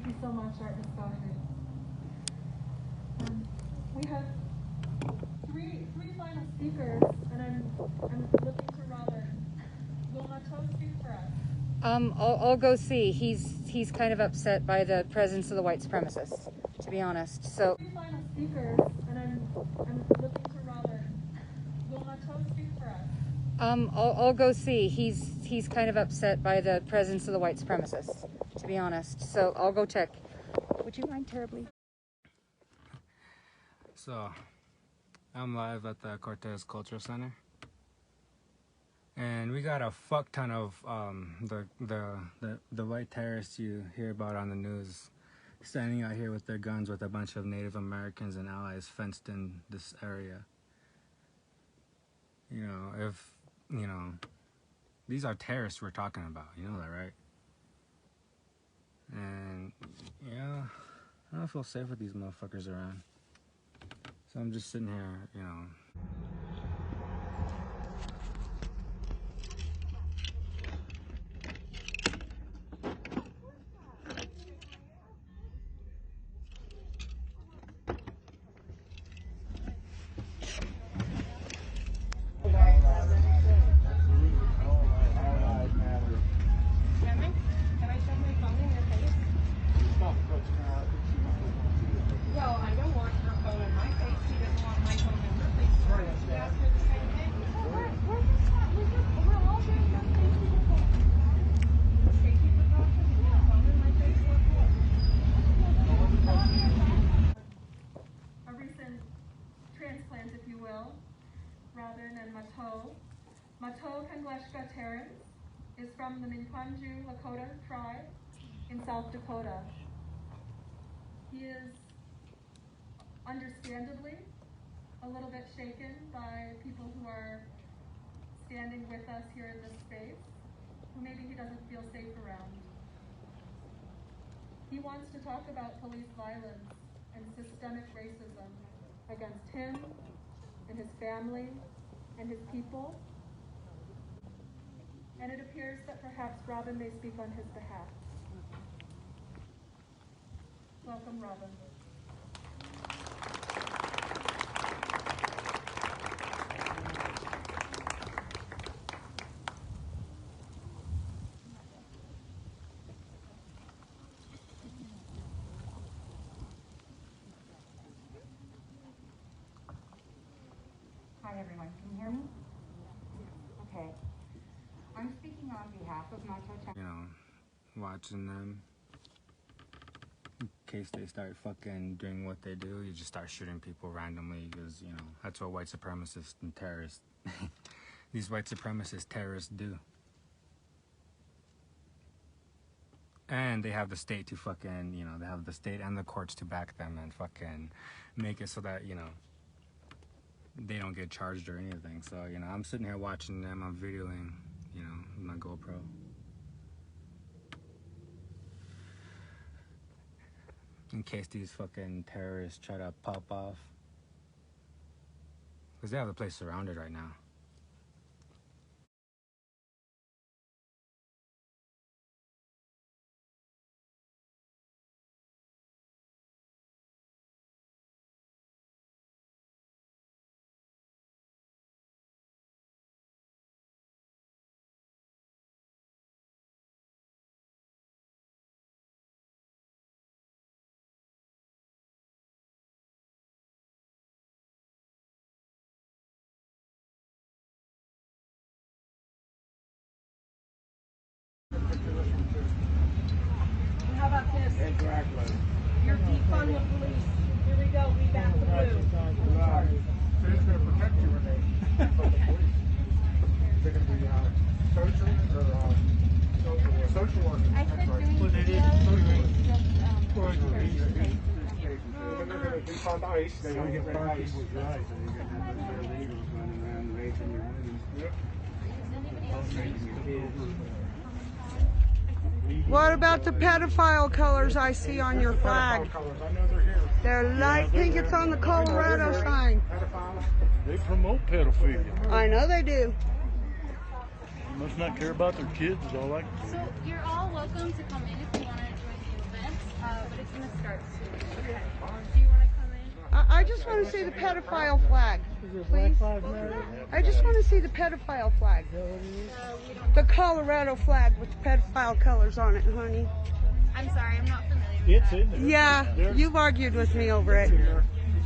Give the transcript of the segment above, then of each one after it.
Thank you so much, Art Visconti. We have three final speakers, and I'm looking to Robert. Will Matteau speak for us? I'll go see. He's kind of upset by the presence of the white supremacists, to be honest. So Three final speakers, and I'm looking to Robert. Will Matteau speak for us? I'll go see. He's kind of upset by the presence of the white supremacists, to be honest. So I'll go check. Would you mind terribly? So, I'm live at the Cortez Cultural Center, and we got a fuck ton of the white terrorists you hear about on the news standing out here with their guns with a bunch of Native Americans and allies fenced in this area. You know, these are terrorists we're talking about, you know that, right? And yeah, I don't feel safe with these motherfuckers around. So I'm just sitting here, you know. Transplant, if you will, rather than Matteau. Matteau Kangleshka Terrence is from the Minkwaju Lakota tribe in South Dakota. He is understandably a little bit shaken by people who are standing with us here in this space, who maybe he doesn't feel safe around. He wants to talk about police violence and systemic racism against him and his family and his people. And it appears that perhaps Robin may speak on his behalf. Welcome, Robin. Hi everyone, can you hear me? Okay. I'm speaking on behalf of Matteau. You know, watching them. In case they start fucking doing what they do, you just start shooting people randomly because, you know, that's what white supremacists and terrorists, these white supremacist terrorists do. And they have the state to fucking, you know, they have the state and the courts to back them and fucking make it so that, you know, they don't get charged or anything. So, you know, I'm sitting here watching them, I'm videoing, you know, with my GoPro. In case these fucking terrorists try to pop off. Because they have the place surrounded right now. How about this? Exactly. You're defund the police. Here we go. We back the blue. Right. So who's going to protect you when they from the police? Is it going to be social or social work? I said doing Well, it is social work. When they're going to defund ICE, they're going to get rid of ICE. Right, so you're going to have those illegals running around raping your women. Yep. What about the pedophile colors I see on your flag? Colors. I know they're here. They're light pink. It's on the Colorado sign. Pedophiles. They promote pedophilia. I know they do. You must not care about their kids, is all I can So you're all welcome to come in if you want to enjoy the event. But it's gonna start soon. Okay. Do you want to come in? I just want to see the pedophile flag, please. I just want to see the pedophile flag. The Colorado flag with the pedophile colors on it, honey. I'm sorry, I'm not familiar with It's that. in there. Yeah, you've argued with me over it.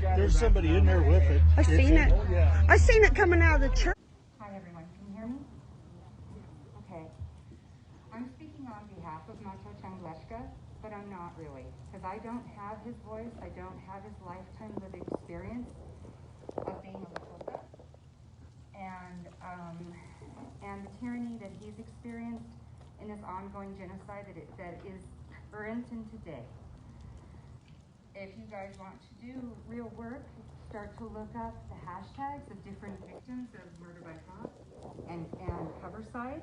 There's somebody in there with it. I seen it. Yeah. I seen it coming out of the church. Hi everyone, can you hear me? Okay. I'm speaking on behalf of Macho Changleshka, but I'm not really, because I don't have his voice, I don't have his lifetime lived experience of being a Lakota, and the tyranny that he's experienced in this ongoing genocide that is current in today. If you guys want to do real work, start to look up the hashtags of different victims of murder by cop and cover side.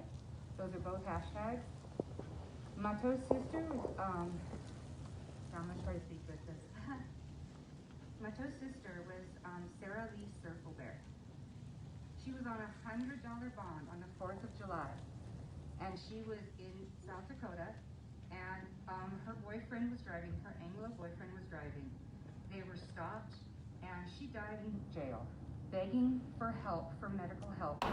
Those are both hashtags. Mato's sister was, I'm gonna try to speak with this. Mato's sister was Sarah Lee Circlebear. She was on a $100 bond on the 4th of July, and she was in South Dakota, and her boyfriend was driving, her Anglo boyfriend was driving. They were stopped, and she died in jail, begging for help, for medical help.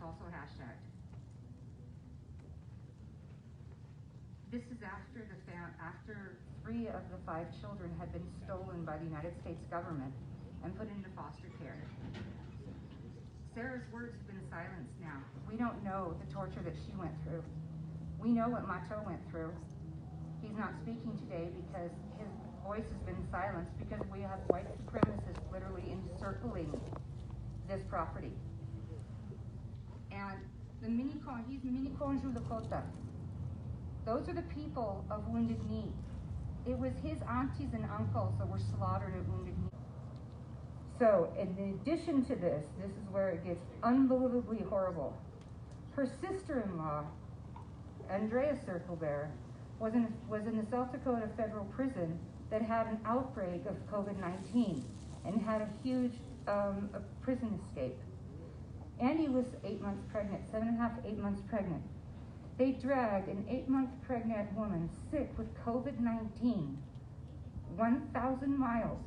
Also hashtagged. This is after after 3 of the 5 children had been stolen by the United States government and put into foster care. Sarah's words have been silenced now. We don't know the torture that she went through. We know what Mato went through. He's not speaking today because his voice has been silenced because we have white supremacists literally encircling this property. And he's Minikonju Lakota. Those are the people of Wounded Knee. It was his aunties and uncles that were slaughtered at Wounded Knee. So, in addition to this is where it gets unbelievably horrible. Her sister-in-law, Andrea Circlebear, was in the South Dakota federal prison that had an outbreak of COVID-19 and had a huge prison escape. Andy was 8 months pregnant, 7.5 to 8 months pregnant. They dragged an 8-month pregnant woman sick with COVID-19 1,000 miles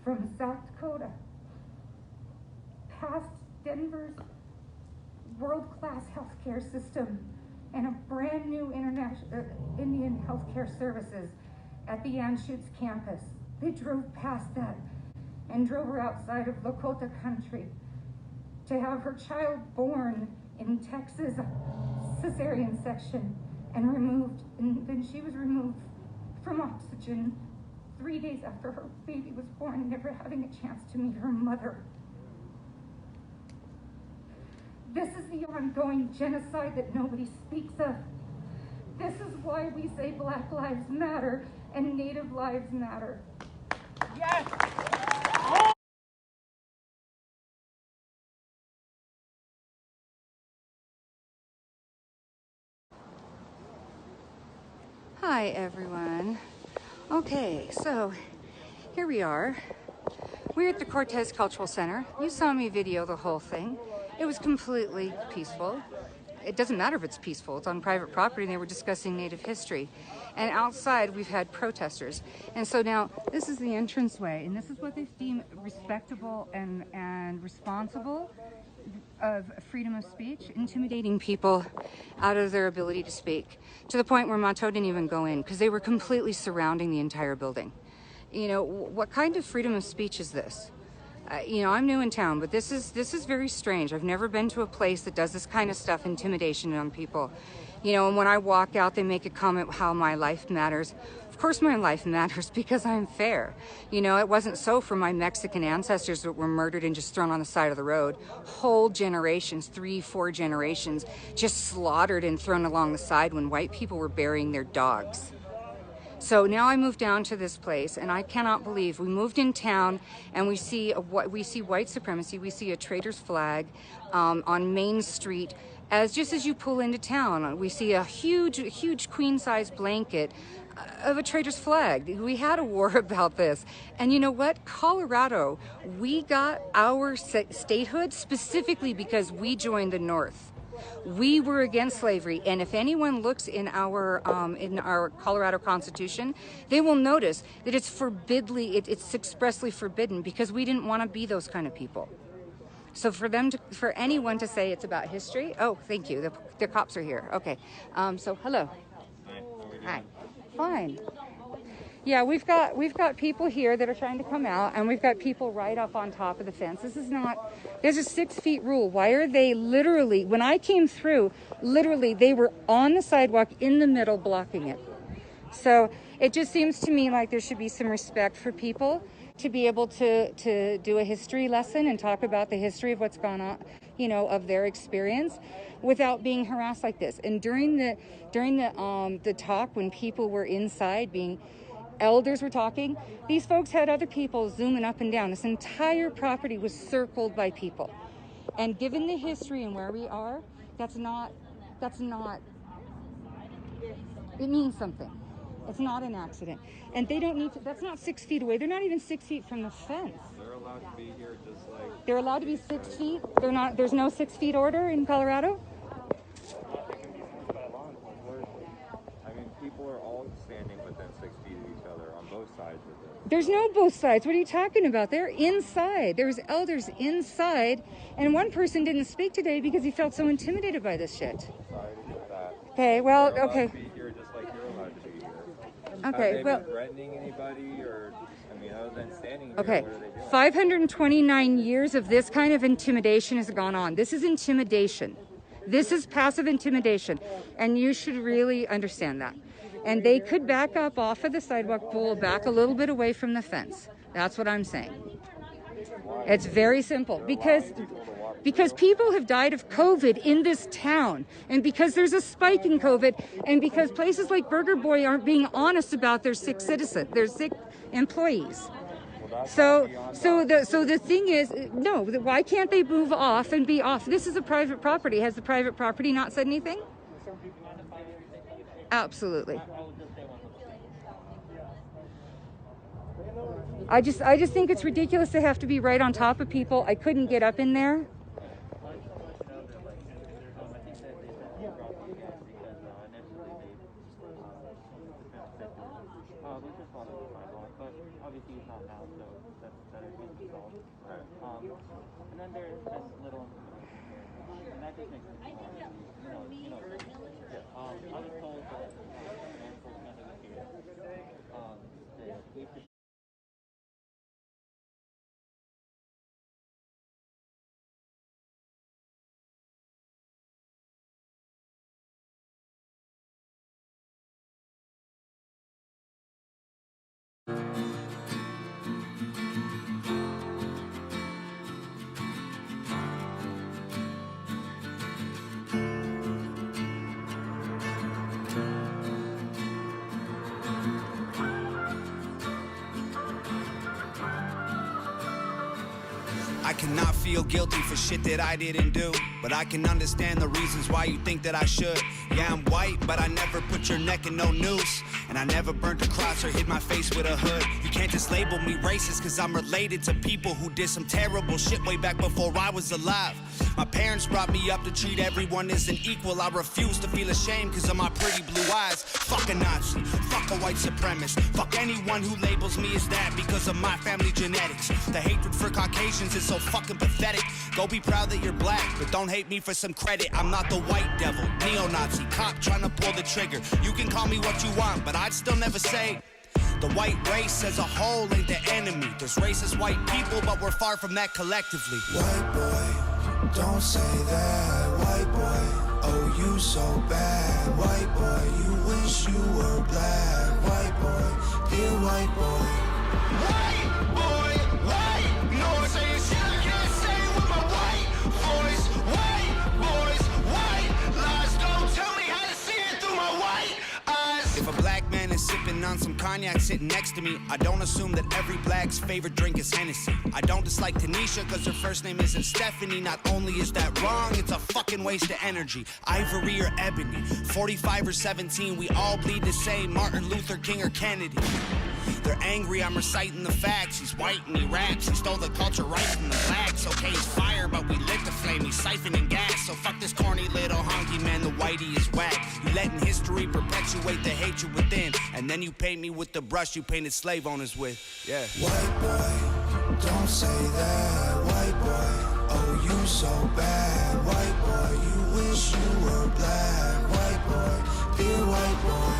from South Dakota past Denver's world-class healthcare system and a brand new Indian healthcare services at the Anschutz campus. They drove past that and drove her outside of Lakota country to have her child born in Texas, cesarean section, and removed, and then she was removed from oxygen 3 days after her baby was born, never having a chance to meet her mother. This is the ongoing genocide that nobody speaks of. This is why we say Black Lives Matter and Native Lives Matter. Yes! Hi everyone. Okay, so here we are. We're at the Cortez Cultural Center. You saw me video the whole thing. It was completely peaceful. It doesn't matter if it's peaceful. It's on private property and they were discussing Native history. And outside we've had protesters. And so now this is the entranceway, and this is what they deem respectable and responsible of freedom of speech, intimidating people out of their ability to speak, to the point where Mato didn't even go in because they were completely surrounding the entire building. You know, what kind of freedom of speech is this? You know, I'm new in town, but this is very strange. I've never been to a place that does this kind of stuff, intimidation on people. You know, and when I walk out, they make a comment how my life matters. Of course my life matters because I'm fair. You know, it wasn't so for my Mexican ancestors that were murdered and just thrown on the side of the road. Whole generations, 3-4 generations, just slaughtered and thrown along the side when white people were burying their dogs. So now I moved down to this place, and I cannot believe we moved in town, and we see white supremacy. We see a traitor's flag on Main Street. Just as you pull into town, we see a huge queen-size blanket of a traitor's flag. We had a war about this, and you know what? Colorado, we got our statehood specifically because we joined the North. We were against slavery, and if anyone looks in our Colorado Constitution, they will notice that it's expressly forbidden because we didn't want to be those kind of people. So for anyone to say it's about history, oh, thank you. The cops are here. Okay. So hello. Hi. Fine. Yeah, we've got people here that are trying to come out, and we've got people right up on top of the fence. There's a 6 feet rule. Why are they literally, when I came through, literally they were on the sidewalk in the middle blocking it. So it just seems to me like there should be some respect for people to be able to do a history lesson and talk about the history of what's gone on, you know, of their experience without being harassed like this. And during the talk, when people were inside elders were talking, these folks had other people zooming up and down. This entire property was circled by people. And given the history and where we are, that's not, it means something. It's not an accident. And they don't need to, that's not 6 feet away. They're not even 6 feet from the fence. They're allowed to be here just like... They're allowed to be 6 feet? There's no 6 feet order in Colorado? I mean, people are all standing within 6 feet of each other on both sides of this. There's no both sides. What are you talking about? They're inside. There's elders inside, and one person didn't speak today because he felt so intimidated by this shit. Sorry to hear that. Okay, well, They're okay. allowed to be here just like you're allowed to be here. Okay, Have they well... been threatening anybody, or, I mean, other than standing here, Okay, what are they doing? 529 years of this kind of intimidation has gone on. This is intimidation. This is passive intimidation, and you should really understand that. And they could back up off of the sidewalk, pull back a little bit away from the fence. That's what I'm saying. It's very simple, because people have died of COVID in this town, and because there's a spike in COVID, and because places like Burger Boy aren't being honest about their sick employees. So the thing is, no, why can't they move off and be off? This is a private property. Has the private property not said anything? Absolutely. I just think it's ridiculous to have to be right on top of people. I couldn't get up in there. Obviously he's not now, so that is going to be solved. And then there's just little information here, and that just makes it more, I was told that the enforcement of the case, that we should I cannot feel guilty for shit that I didn't do, but I can understand the reasons why you think that I should. Yeah, I'm white, but I never put your neck in no noose, and I never burnt a cross or hid my face with a hood. You can't just label me racist cause I'm related to people who did some terrible shit way back before I was alive. My parents brought me up to treat everyone as an equal. I refuse to feel ashamed cause of my pretty blue eyes. Fuck a Nazi, fuck a white supremacist, fuck anyone who labels me as that because of my family genetics. The hatred for Caucasians is so fucking pathetic. Go be proud that you're black, but don't hate me for some credit. I'm not the white devil, neo-Nazi, cop trying to pull the trigger. You can call me what you want, but I'd still never say the white race as a whole ain't the enemy. There's racist white people, but we're far from that collectively. White boy, don't say that. White boy, oh you so bad. White boy, you wish you were black. White boy, dear white boy. White boy, white, no saying shit I can't say with my white voice. White boys, white lies, don't tell me how to see it through my white eyes. If a black man is sipping on some cognac sitting next to me, I don't assume that every black's favorite drink is Hennessy. I don't dislike Tanisha cause her first name isn't Stephanie. Not only is that wrong, it's a fucking waste of energy. Ivory or ebony, 45 or 17, we all bleed the same, Martin Luther King or Kennedy. They're angry, I'm reciting the facts. He's white and he raps, he stole the culture right from the blacks. Okay, he's fire, but we lit the flame, he's siphoning gas. So fuck this corny little honky man, the whitey is whack. You letting history perpetuate the hatred within, and then you paint me with the brush you painted slave owners with. Yeah. White boy, don't say that. White boy, oh you so bad. White boy, you wish you were black. White boy, dear white boy.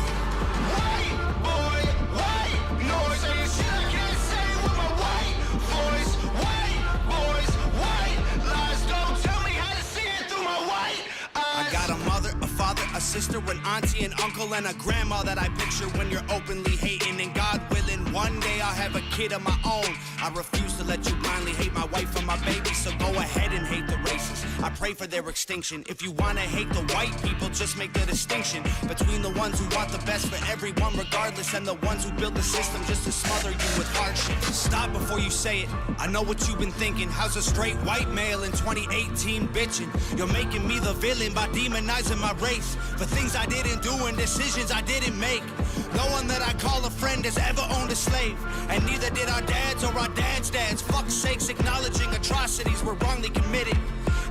White boy, white, no saying shit I can't say with my white voice. White boys, white lies, don't tell me how to see it through my white eyes. I got a mother, a father, a sister, an auntie, an uncle, and a grandma that I picture when you're openly hating. And God willing, one day I'll have a kid of my own. I refuse to let you blindly hate my wife and my baby, so go ahead and hate the races. I pray for their extinction. If you wanna hate the white people, just make the distinction between the ones who want the best for everyone regardless, and the ones who build the system just to smother you with hardship. Stop before you say it, I know what you've been thinking. How's a straight white male in 2018 bitching? You're making me the villain by demonizing my race for things I didn't do and decisions I didn't make. No one that I call a friend has ever owned a slave, and neither did our dads or our dads' dads. Fuck sakes, acknowledging atrocities were wrongly committed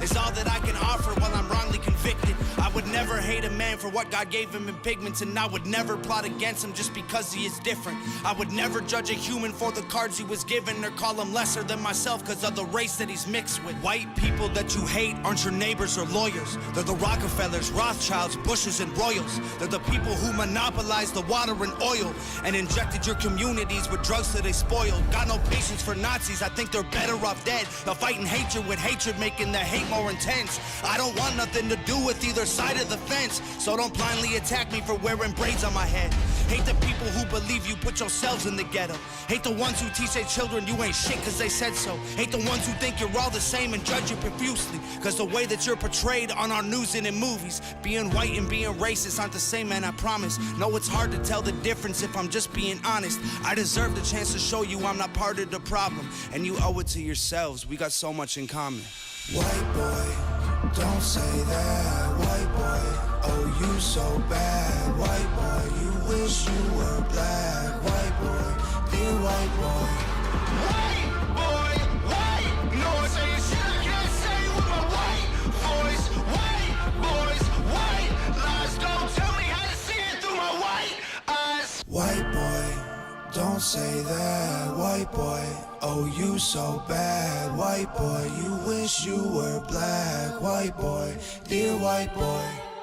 is all that I can offer while I'm wrongly convicted. I would never hate a man for what God gave him in pigments, and I would never plot against him just because he is different. I would never judge a human for the cards he was given, or call him lesser than myself because of the race that he's mixed with. White people that you hate aren't your neighbors or lawyers. They're the Rockefellers, Rothschilds, Bushes, and Royals. They're the people who monopolized the water and oil and injected your communities with drugs that they spoiled. Got no patience for Nazis, I think they're better off dead. They're fighting hatred with hatred, making the hate more intense. I don't want nothing to do with either side of the fence, so don't blindly attack me for wearing braids on my head. Hate the people who believe you put yourselves in the ghetto. Hate the ones who teach their children you ain't shit cause they said so. Hate the ones who think you're all the same and judge you profusely cause the way that you're portrayed on our news and in movies. Being white and being racist aren't the same, man, I promise. No, it's hard to tell the difference if I'm just being honest. I deserve the chance to show you I'm not part of the problem, and you owe it to yourselves. We got so much in common. White boy, don't say that. White boy, oh you so bad. White boy, you wish you were black. White boy, dear white boy. White boy, white noise. Saying shit I can't say with my white voice. White boys, white lies. Don't tell me how to see it through my white eyes. White boy, don't say that. White boy, oh you so bad. White boy, you wish you were black. White boy, dear white boy.